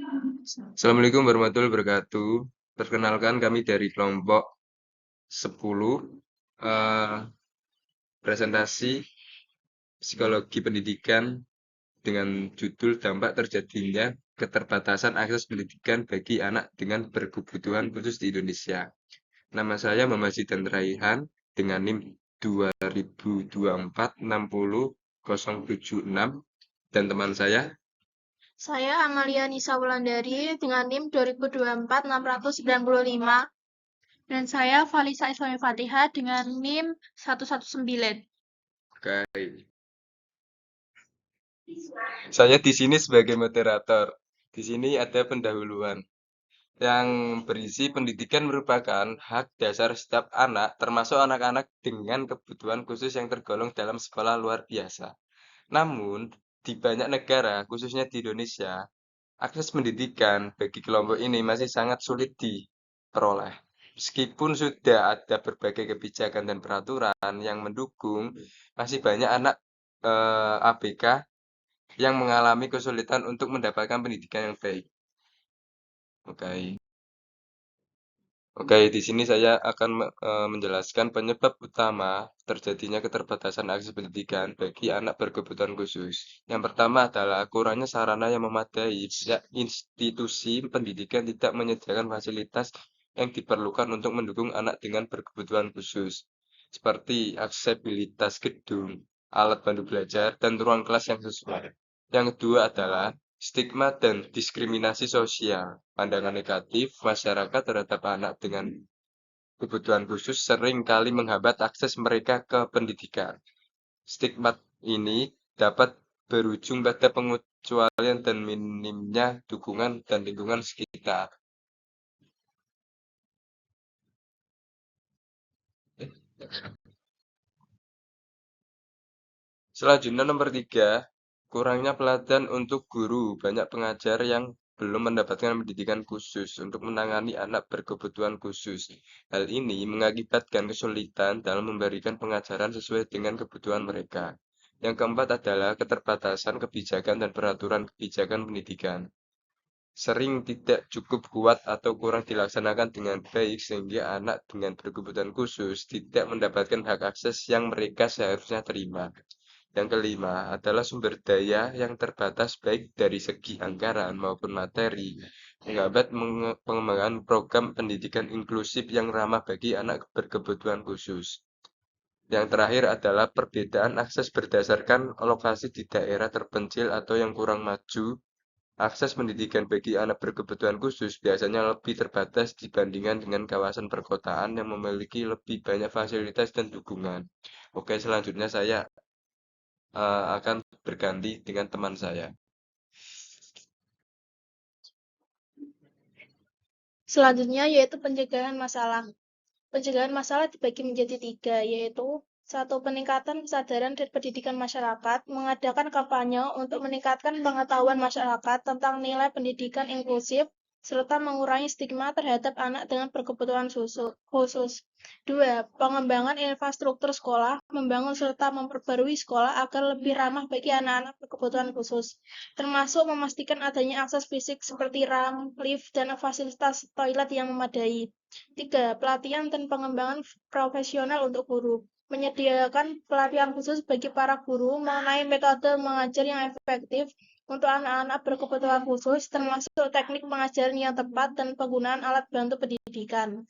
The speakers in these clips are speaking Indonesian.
Assalamualaikum warahmatullahi wabarakatuh. Perkenalkan kami dari kelompok 10 eh, presentasi psikologi pendidikan dengan judul dampak terjadinya keterbatasan akses pendidikan bagi anak dengan berkebutuhan khusus di Indonesia. Nama saya Muhammad Zidan Raihan dengan NIM 2024 60 076 dan teman saya. Saya Amalia Nisa Wulandari dengan NIM 2024 695 dan saya Valisa Islami Fatihah dengan NIM 119. Oke. Saya di sini sebagai moderator. Di sini ada pendahuluan yang berisi pendidikan merupakan hak dasar setiap anak, termasuk anak-anak dengan kebutuhan khusus yang tergolong dalam sekolah luar biasa. Namun, di banyak negara, khususnya di Indonesia, akses pendidikan bagi kelompok ini masih sangat sulit diperoleh. Meskipun sudah ada berbagai kebijakan dan peraturan yang mendukung, masih banyak anak ABK yang mengalami kesulitan untuk mendapatkan pendidikan yang baik. Oke. Oke, di sini saya akan menjelaskan penyebab utama terjadinya keterbatasan akses pendidikan bagi anak berkebutuhan khusus. Yang pertama adalah kurangnya sarana yang memadai. Banyak institusi pendidikan tidak menyediakan fasilitas yang diperlukan untuk mendukung anak dengan berkebutuhan khusus, seperti aksesibilitas gedung, alat bantu belajar, dan ruang kelas yang sesuai. Yang kedua adalah stigma dan diskriminasi sosial. Pandangan negatif masyarakat terhadap anak dengan kebutuhan khusus sering kali menghambat akses mereka ke pendidikan. Stigma ini dapat berujung pada pengecualian dan minimnya dukungan dan lingkungan sekitar. Selanjutnya nomor 3, kurangnya pelatihan untuk guru. Banyak pengajar yang belum mendapatkan pendidikan khusus untuk menangani anak berkebutuhan khusus. Hal ini mengakibatkan kesulitan dalam memberikan pengajaran sesuai dengan kebutuhan mereka. Yang keempat adalah keterbatasan kebijakan dan peraturan kebijakan pendidikan. Sering tidak cukup kuat atau kurang dilaksanakan dengan baik sehingga anak dengan berkebutuhan khusus tidak mendapatkan hak akses yang mereka seharusnya terima. Yang kelima adalah sumber daya yang terbatas baik dari segi anggaran maupun materi, menghambat pengembangan program pendidikan inklusif yang ramah bagi anak berkebutuhan khusus. Yang terakhir adalah perbedaan akses berdasarkan lokasi di daerah terpencil atau yang kurang maju. Akses pendidikan bagi anak berkebutuhan khusus biasanya lebih terbatas dibandingkan dengan kawasan perkotaan yang memiliki lebih banyak fasilitas dan dukungan. Oke, selanjutnya saya akan berganti dengan teman saya. Selanjutnya yaitu pencegahan masalah. Pencegahan masalah dibagi menjadi 3, yaitu 1. Peningkatan kesadaran dan pendidikan masyarakat, mengadakan kampanye untuk meningkatkan pengetahuan masyarakat tentang nilai pendidikan inklusif, serta mengurangi stigma terhadap anak dengan berkebutuhan khusus. 2. Pengembangan infrastruktur sekolah, membangun serta memperbarui sekolah agar lebih ramah bagi anak-anak berkebutuhan khusus, termasuk memastikan adanya akses fisik seperti ramp, lift, dan fasilitas toilet yang memadai. 3. Pelatihan dan pengembangan profesional untuk guru. Menyediakan pelatihan khusus bagi para guru mengenai metode mengajar yang efektif untuk anak-anak berkebutuhan khusus, termasuk teknik pengajaran yang tepat dan penggunaan alat bantu pendidikan.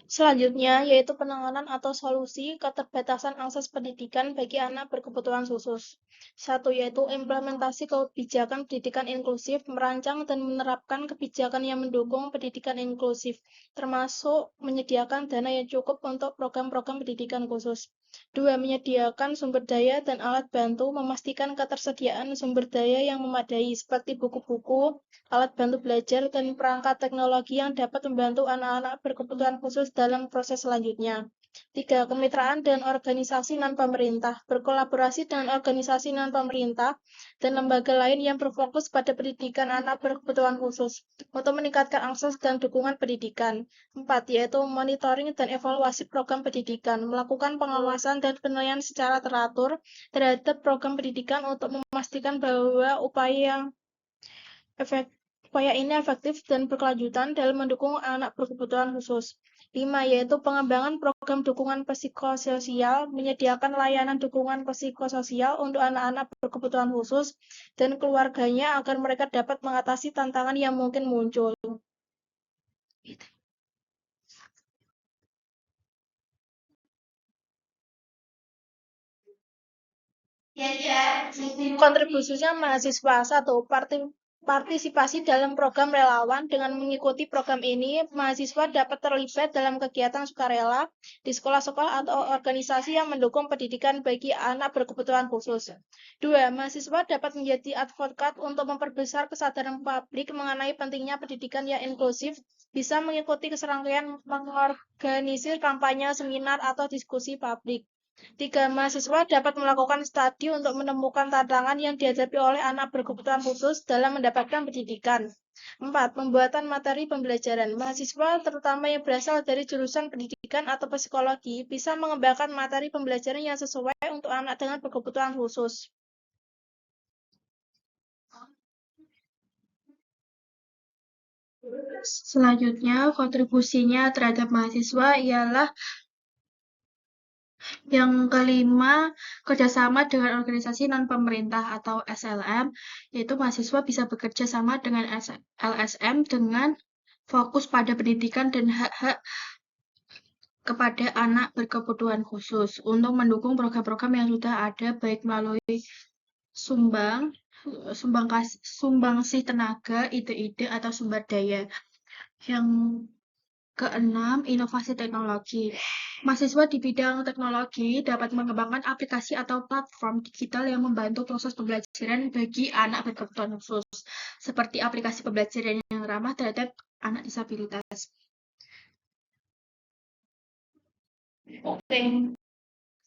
Selanjutnya, yaitu penanganan atau solusi keterbatasan akses pendidikan bagi anak berkebutuhan khusus. 1. Yaitu implementasi kebijakan pendidikan inklusif, merancang dan menerapkan kebijakan yang mendukung pendidikan inklusif, termasuk menyediakan dana yang cukup untuk program-program pendidikan khusus. 2. Menyediakan sumber daya dan alat bantu, memastikan ketersediaan sumber daya yang memadai, seperti buku-buku, alat bantu belajar, dan perangkat teknologi yang dapat membantu anak-anak berkebutuhan khusus dalam proses selanjutnya. 3. Kemitraan dan organisasi non-pemerintah. Berkolaborasi dengan organisasi non-pemerintah dan lembaga lain yang berfokus pada pendidikan anak berkebutuhan khusus untuk meningkatkan akses dan dukungan pendidikan. 4. Yaitu monitoring dan evaluasi program pendidikan. Melakukan pengawasan dan penilaian secara teratur terhadap program pendidikan untuk memastikan bahwa upaya ini efektif dan berkelanjutan dalam mendukung anak berkebutuhan khusus. 5. Yaitu pengembangan program dukungan psikososial, menyediakan layanan dukungan psikososial untuk anak-anak berkebutuhan khusus dan keluarganya agar mereka dapat mengatasi tantangan yang mungkin muncul. Kontribusinya mahasiswa. 1. Partisipasi dalam program relawan. Dengan mengikuti program ini, mahasiswa dapat terlibat dalam kegiatan sukarela di sekolah-sekolah atau organisasi yang mendukung pendidikan bagi anak berkebutuhan khusus. 2. Mahasiswa dapat menjadi advokat untuk memperbesar kesadaran publik mengenai pentingnya pendidikan yang inklusif, bisa mengikuti serangkaian mengorganisir kampanye, seminar, atau diskusi publik. 3. Mahasiswa dapat melakukan studi untuk menemukan tantangan yang dihadapi oleh anak berkebutuhan khusus dalam mendapatkan pendidikan. 4. Pembuatan materi pembelajaran. Mahasiswa, terutama yang berasal dari jurusan pendidikan atau psikologi, bisa mengembangkan materi pembelajaran yang sesuai untuk anak dengan berkebutuhan khusus. Selanjutnya, kontribusinya terhadap mahasiswa ialah yang kelima, kerjasama dengan organisasi non-pemerintah atau SLM, yaitu mahasiswa bisa bekerja sama dengan LSM dengan fokus pada pendidikan dan hak-hak kepada anak berkebutuhan khusus untuk mendukung program-program yang sudah ada, baik melalui sumbangsih tenaga, ide-ide, atau sumber daya. Yang keenam, inovasi teknologi. Mahasiswa di bidang teknologi dapat mengembangkan aplikasi atau platform digital yang membantu proses pembelajaran bagi anak berkebutuhan khusus, seperti aplikasi pembelajaran yang ramah terhadap anak disabilitas.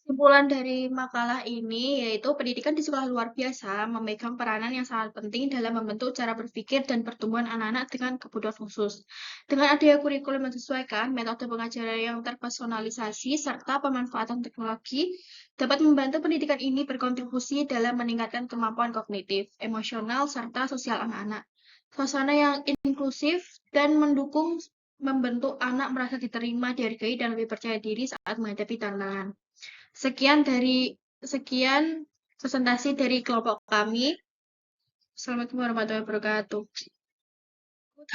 Kesimpulan dari makalah ini yaitu pendidikan di sekolah luar biasa memegang peranan yang sangat penting dalam membentuk cara berpikir dan pertumbuhan anak-anak dengan kebutuhan khusus. Dengan adanya kurikulum yang disesuaikan, metode pengajaran yang terpersonalisasi, serta pemanfaatan teknologi dapat membantu pendidikan ini berkontribusi dalam meningkatkan kemampuan kognitif, emosional, serta sosial anak-anak. Suasana yang inklusif dan mendukung membentuk anak merasa diterima, dihargai, dan lebih percaya diri saat menghadapi tantangan. Sekian presentasi dari kelompok kami. Assalamualaikum warahmatullahi wabarakatuh.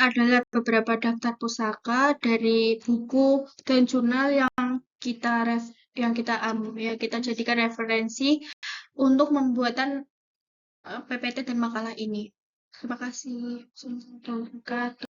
Adalah beberapa daftar pusaka dari buku dan jurnal yang kita jadikan referensi untuk pembuatan PPT dan makalah ini. Terima kasih. Assalamualaikum warahmatullahi wabarakatuh.